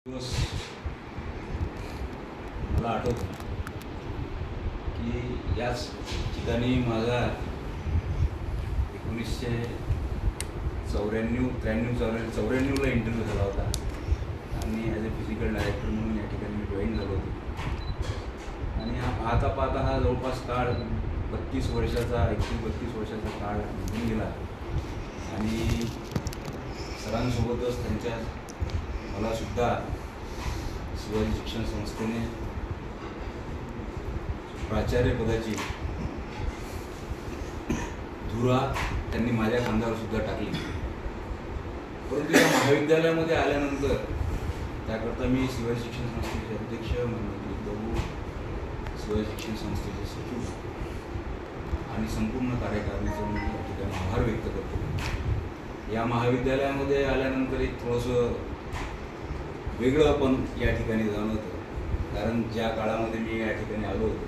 मला आठवतं की याच ठिकाणी माझा 1994-93-94ला इंटरव्ह्यू झाला होता आणि ॲज अ फिजिकल डायरेक्टर म्हणून या ठिकाणी मी जॉईन झालो होतो. आणि हा पाहता हा जवळपास काळ 32 वर्षाचा 31-32 वर्षाचा काळ निघून गेला आणि सरांसोबतच त्यांच्या मलासुद्धा शिवाजी शिक्षण संस्थेने प्राचार्यपदाची धुरा त्यांनी माझ्या खांद्यावर सुद्धा टाकली. परंतु या महाविद्यालयामध्ये आल्यानंतर त्याकरता मी शिवाजी शिक्षण संस्थेचे अध्यक्ष मनोज बाबू, शिवाजी शिक्षण संस्थेचे सचिव आणि संपूर्ण कार्यकारिणीचा मी या ठिकाणी आभार व्यक्त करतो. या महाविद्यालयामध्ये आल्यानंतर एक थोडंसं वेगळं आपण या ठिकाणी जाणवतं, कारण ज्या काळामध्ये मी या ठिकाणी आलो होतो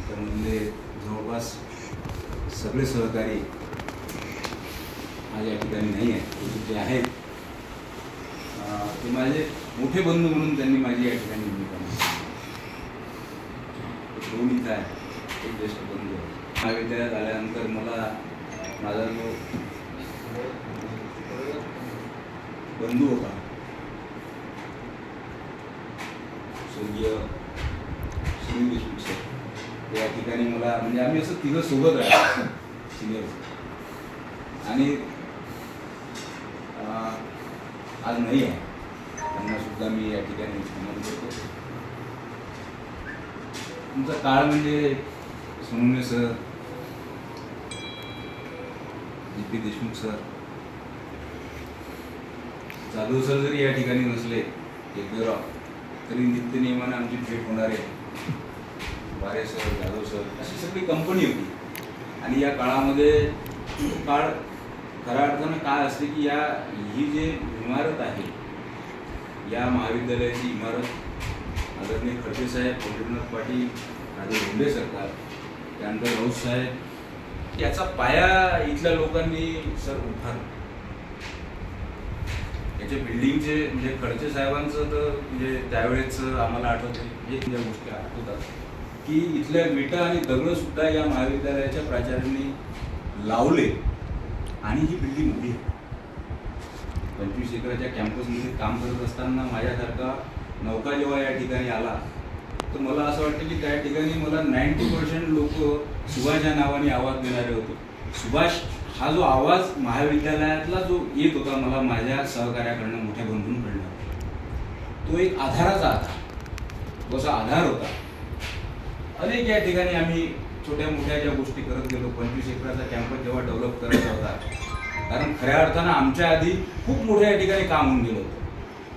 तर म्हणजे जवळपास सगळे सहकारी आज या ठिकाणी नाही आहेत. जे आहेत ते माझे मोठे बंधू म्हणून त्यांनी माझी या ठिकाणी भूमिका दोन इथं आहे. एक ज्येष्ठ बंधू महाविद्यालयात आल्यानंतर मला माझा जो बंधू होता स्वर्गीय श्री देशमुख सर, या ठिकाणी मला म्हणजे आम्ही असं तिघं सोबत आहे सिनियर आणि आज नाही आहे, त्यांना सुद्धा मी या ठिकाणी नमन करतो. तुमचा काळ म्हणजे Sonawane sir, GP. Deshmukh sir, Jadhav sir जरी या ठिकाणी नसले एकवेळा तरी नित्य नियमाने आमची भेट होणारे वारे सर, जाधव सर अशी सगळी कंपनी होती. आणि या काळामध्ये काळ खऱ्या अर्थानं काय असते की ही जी इमारत आहे, या महाविद्यालयाची इमारत आदरणीय खडसे साहेब, पंडितनाथ पाटील, राजे भोंडे सरकार, त्यानंतर राऊत साहेब, याचा पाया इथल्या लोकांनी सर उभारला. याच्या बिल्डिंगचे म्हणजे खडसे साहेबांचं तर म्हणजे त्यावेळेस आम्हाला आठवते एक ज्या गोष्टी आठवतात की इथल्या विटा आणि दगड सुद्धा या महाविद्यालयाच्या प्राचार्यांनी लावले आणि ही बिल्डिंग उभी आहे. 25 एकराच्या कॅम्पसमध्ये काम करत असताना माझ्यासारखा नौका जेव्हा या ठिकाणी आला तर मला असं वाटतं की त्या ठिकाणी मला 90% लोक सुभाष या नावाने आवाज देणारे होते. सुभाष हा जो आवाज महाविद्यालयातला जो येत होता मला माझ्या सहकार्याकडनं, मोठ्या बंधूंकडनं, तो एक आधाराचा आधार, तो असा आधार होता. अनेक या ठिकाणी आम्ही छोट्या मोठ्या ज्या गोष्टी करत गेलो. 25 एकराचा कॅम्पस जेव्हा डेव्हलप करायचा होता, कारण खऱ्या अर्थानं आमच्या आधी खूप मोठ्या या ठिकाणी काम होऊन गेलं होतं.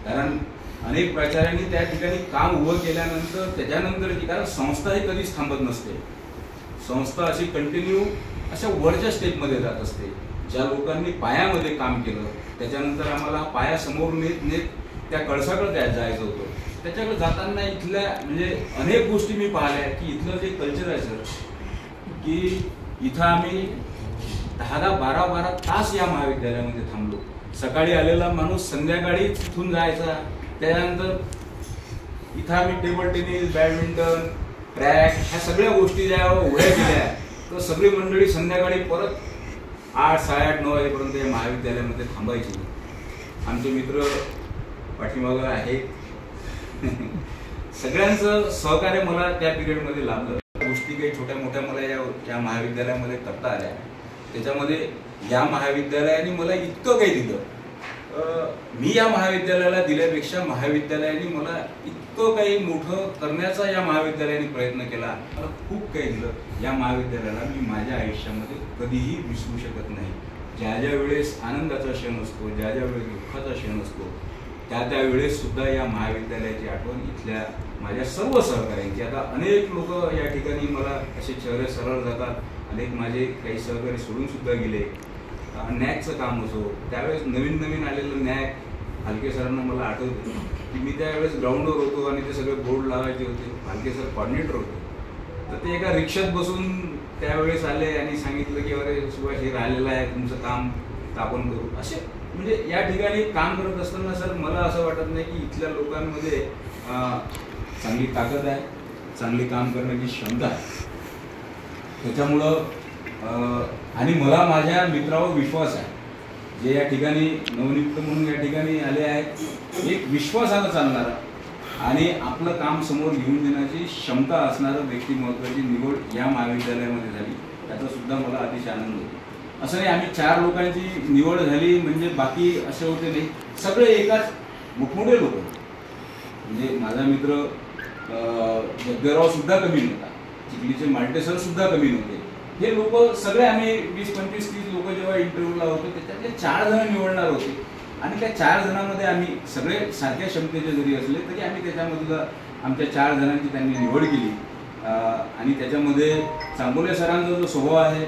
कारण अनेक प्राचार्यांनी त्या ठिकाणी काम उभं केल्यानंतर त्याच्यानंतर कारण संस्था ही कधीच थांबत नसते. संस्था अशी कंटिन्यू अशा वरच्या स्टेपमध्ये जात असते. ज्या लोकांनी पायामध्ये काम केलं त्याच्यानंतर आम्हाला पाया समोर नेत त्या कळसाकडे जायचं होतं. त्याच्याकडे जाताना इथल्या म्हणजे अनेक गोष्टी मी पाहिल्या की इथलं जे कल्चर आहे सर, की इथं आम्ही 10-12 तास या महाविद्यालयामध्ये थांबलो. सकाळी आलेला माणूस संध्याकाळी तिथून जायचा. त्याच्यानंतर इथं आम्ही टेबल टेनिस, बॅडमिंटन, ट्रॅक ह्या सगळ्या गोष्टी ज्या उड्या केल्या तर सगळी मंडळी संध्याकाळी परत 8-8:30-9 वाजेपर्यंत या महाविद्यालयामध्ये थांबायची. आमचे मित्र पाठीमागं आहे. सगळ्यांचं सहकार्य मला त्या पिरियडमध्ये लाभलं. गोष्टी काही छोट्या मोठ्या मला या महाविद्यालयामध्ये करता आल्या. त्याच्यामध्ये या महाविद्यालयाने मला इतकं काही दिलं. मी या महाविद्यालयाला दिल्यापेक्षा महाविद्यालयाने मला इतकं काही मोठं करण्याचा या महाविद्यालयाने प्रयत्न केला. मला खूप काही दिलं. या महाविद्यालयाला मी माझ्या आयुष्यामध्ये कधीही विसरू शकत नाही. ज्या ज्या वेळेस आनंदाचा क्षण असतो, ज्या ज्या वेळेस दुःखाचा क्षण असतो, त्या वेळेस सुद्धा या महाविद्यालयाची आठवण इथल्या माझ्या सर्व सहकाऱ्यांची. आता अनेक लोक या ठिकाणी मला असे चेहरे सरळ जातात. अनेक माझे काही सहकारी सोडून सुद्धा गेले. नॅकचं काम असो, त्यावेळेस नवीन आलेलं नॅक भालके सरांना मला आठवतं की मी त्यावेळेस ग्राउंडवर होतो आणि ते सगळे बोर्ड लावायचे होते. भालके सर कॉर्डिनेटर होते. तर ते एका रिक्षात बसून त्यावेळेस आले आणि सांगितलं की अरे सुभाष हे राहिलेलं आहे तुमचं काम, तर आपण करू. असे म्हणजे या ठिकाणी काम करत असताना सर मला असं वाटत नाही की इथल्या लोकांमध्ये चांगली ताकद आहे, चांगली काम करण्याची क्षमता आहे. त्याच्यामुळं आणि मला माझ्या मित्रावर विश्वास आहे, जे या ठिकाणी नवनियुक्त म्हणून या ठिकाणी आले आहेत, एक विश्वासानं चालणारा आणि आपलं काम समोर घेऊन देण्याची क्षमता असणारं व्यक्तिमत्वाची निवड या महाविद्यालयामध्ये झाली, त्याचा सुद्धा मला अतिशय आनंद होतो. असं नाही आम्ही 4 लोकांची निवड झाली म्हणजे बाकी असे होते नाही, सगळे एकाच मोठमोठे लोक. म्हणजे माझा मित्र जगदेवराव सुद्धा कमी नव्हता, चिखलीचे माल्टे सर सुद्धा कमी नव्हते. हे लोक सगळे आम्ही 20, 25, 30 लोक जेव्हा इंटरव्ह्यूला होतो त्याच्यातले 4 जण निवडणार होते आणि त्या 4 जणांमध्ये आम्ही सगळे सारख्या क्षमतेचे जरी असले तरी आम्ही त्याच्यामधलं आमच्या 4 जणांची त्यांनी निवड केली. आणि त्याच्यामध्ये चांबोले सरांचा जो स्वभाव आहे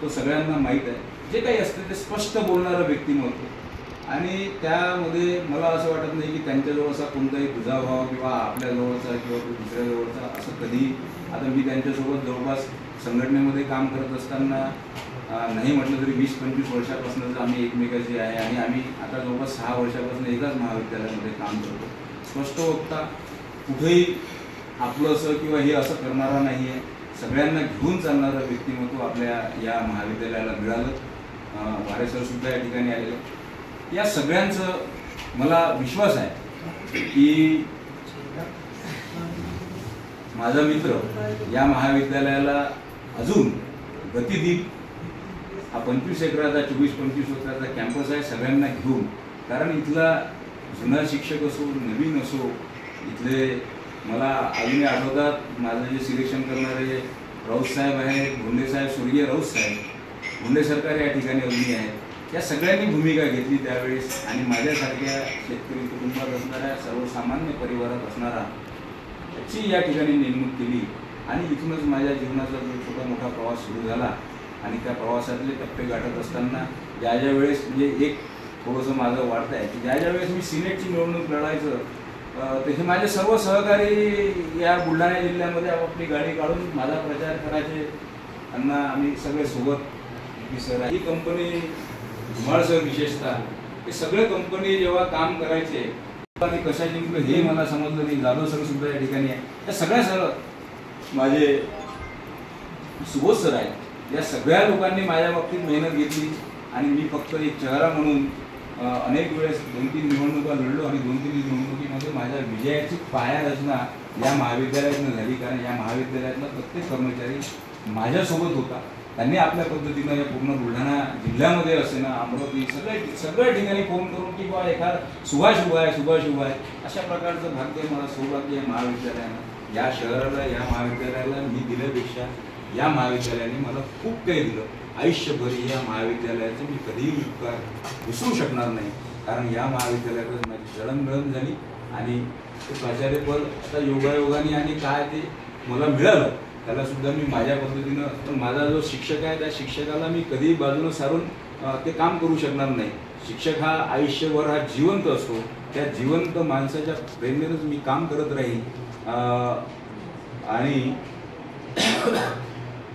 तो सगळ्यांना माहीत आहे. जे काही असते ते स्पष्ट बोलणारं व्यक्तिमत्व आणि त्यामध्ये मला असं वाटत नाही की त्यांच्याजवळ असा कोणताही दुजाभाव किंवा आपल्या जवळचा किंवा दुसऱ्या जवळचा असं कधी. आता मी त्यांच्यासोबत जवळपास संघटनेमध्ये काम करत असताना नाही म्हटलं तरी 20-25 वर्षापासूनच आम्ही एकमेकाची आहे आणि आम्ही आता जवळपास 6 वर्षापासून एकाच महाविद्यालयामध्ये काम करतो. स्पष्ट वक्ता, कुठेही आपलं असं किंवा हे असं करणारा नाही आहे, सगळ्यांना घेऊन चालणारं व्यक्तिमत्व आपल्या या महाविद्यालयाला मिळालं. वारे सर सुद्धा या ठिकाणी आलेले. या सगळ्यांचं मला विश्वास आहे की माझा मित्र या महाविद्यालयाला अजून गती देईल. हा 25 एकराचा 24-25 एकराचा कॅम्पस आहे सगळ्यांना घेऊन. कारण इथला जुना शिक्षक असो नवीन असो, इथले मला अजूनही आठवतात माझं जे सिलेक्शन करणारे राऊत साहेब आहेत, भोंडे साहेब, स्वर्गीय राऊत साहेब, भोंडे सरकार या ठिकाणी अजूनही आहेत. या सगळ्यांनी भूमिका घेतली त्यावेळेस आणि माझ्यासारख्या शेतकरी कुटुंबात असणाऱ्या सर्वसामान्य परिवारात असणारा याची या ठिकाणी नेमणूक केली आणि इथूनच माझ्या जीवनाचा जो छोटा मोठा प्रवास सुरू झाला. आणि त्या प्रवासातले टप्पे गाठत असताना ज्या वेळेस म्हणजे एक थोडंसं माझं वाटतं आहे की ज्या वेळेस मी सिनेटची निवडणूक लढायचं तर हे माझे सर्व सहकारी या बुलढाणा जिल्ह्यामध्ये आपापली गाडी काढून माझा प्रचार करायचे. त्यांना आम्ही सगळे सोबत सर ही कंपनी धुमाळ सर विशेषतः हे सगळे कंपनी जेव्हा काम करायचे आणि कशा जिंकलं हे मला समजलं नाही. जाधव सर सुद्धा या ठिकाणी आहे. या सगळ्या सर माझे सुबोध सर आहेत. या सगळ्या लोकांनी माझ्या बाबतीत मेहनत घेतली आणि मी फक्त एक चेहरा म्हणून अनेक वेळेस 2-3 निवडणुका लढलो आणि 2-3 निवडणुकीमध्ये माझ्या विजयाची पायारचना या महाविद्यालयातनं झाली. कारण या महाविद्यालयातला प्रत्येक कर्मचारी माझ्यासोबत होता. त्यांनी आपल्या पद्धतीनं या पूर्ण बुलढाणा जिल्ह्यामध्ये असे ना अमरावती सगळ्या ठिकाणी फोन करून की बा एखादा सुभाष उभा आहे अशा प्रकारचं भाग्य मला सौभाग्य या महाविद्यालयानं या शहराला या महाविद्यालयाला मी दिल्यापेक्षा या महाविद्यालयाने मला खूप काही दिलं. आयुष्यभर या महाविद्यालयाचे मी कधीही उपकार विसरू शकणार नाही. कारण या महाविद्यालयातच माझी जडणघडण झाली आणि ते प्राचार्यपद आता योगायोगाने आणि काय ते मला मिळालं त्याला सुद्धा मी माझ्या पद्धतीनं. पण माझा जो शिक्षक आहे त्या शिक्षकाला मी कधीही बाजूनं सारून ते काम करू शकणार नाही. शिक्षक हा आयुष्यभर हा जिवंत असतो. त्या जिवंत माणसाच्या प्रेरणेनंच मी काम करत राहील. आणि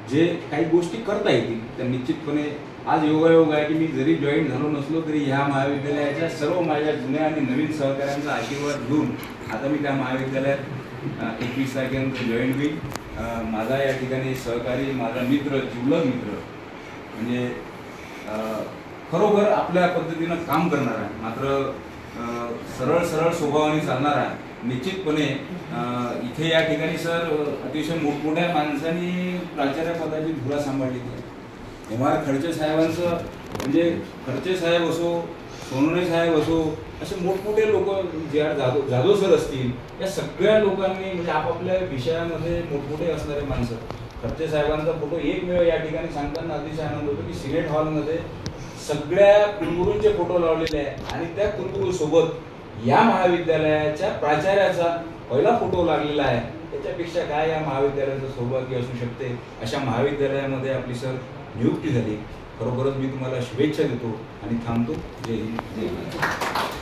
जे काही गोष्टी करता येतील त्या निश्चितपणे आज योगायोग आहे की मी जरी जॉईन झालो नसलो तरी ह्या महाविद्यालयाच्या सर्व माझ्या जुन्या आणि नवीन सहकाऱ्यांचा आशीर्वाद घेऊन आता मी त्या महाविद्यालयात 21 तारखेनंतर जॉईन होईल. माझा या ठिकाणी सहकारी माझा मित्र जिवलग मित्र म्हणजे खरोखर आपल्या पद्धतीनं काम करणारा मात्र सरळ स्वभावाने चालणारा निश्चितपणे इथे या ठिकाणी सर अतिशय मोठमोठ्या माणसांनी प्राचार्य पदाची धुरा सांभाळली. एम.आर. खडसे साहेबांचं म्हणजे खडसे साहेब असो सोनवणे साहेब असो असे मोठमोठे लोक जे जाधव सर असतील या सगळ्या लोकांनी म्हणजे आपापल्या विषयामध्ये मोठमोठे असणारे माणसं. खडसे साहेबांचा फोटो एकमेव या ठिकाणी सांगताना अतिशय आनंद होतो की सिनेट हॉलमध्ये सगळ्या कुलगुरूंचे फोटो लावलेले आहे आणि त्या कुलगुरू सोबत या महाविद्यालयाच्या प्राचार्याचा पहिला फोटो लागलेला आहे. त्याच्यापेक्षा काय या महाविद्यालयाचं सौभाग्य असू शकते. अशा महाविद्यालयामध्ये आपली सर नियुक्ती झाली. खरोखरच मी तुम्हाला शुभेच्छा देतो आणि थांबतो. जय हिंद जय महाराष्ट्र.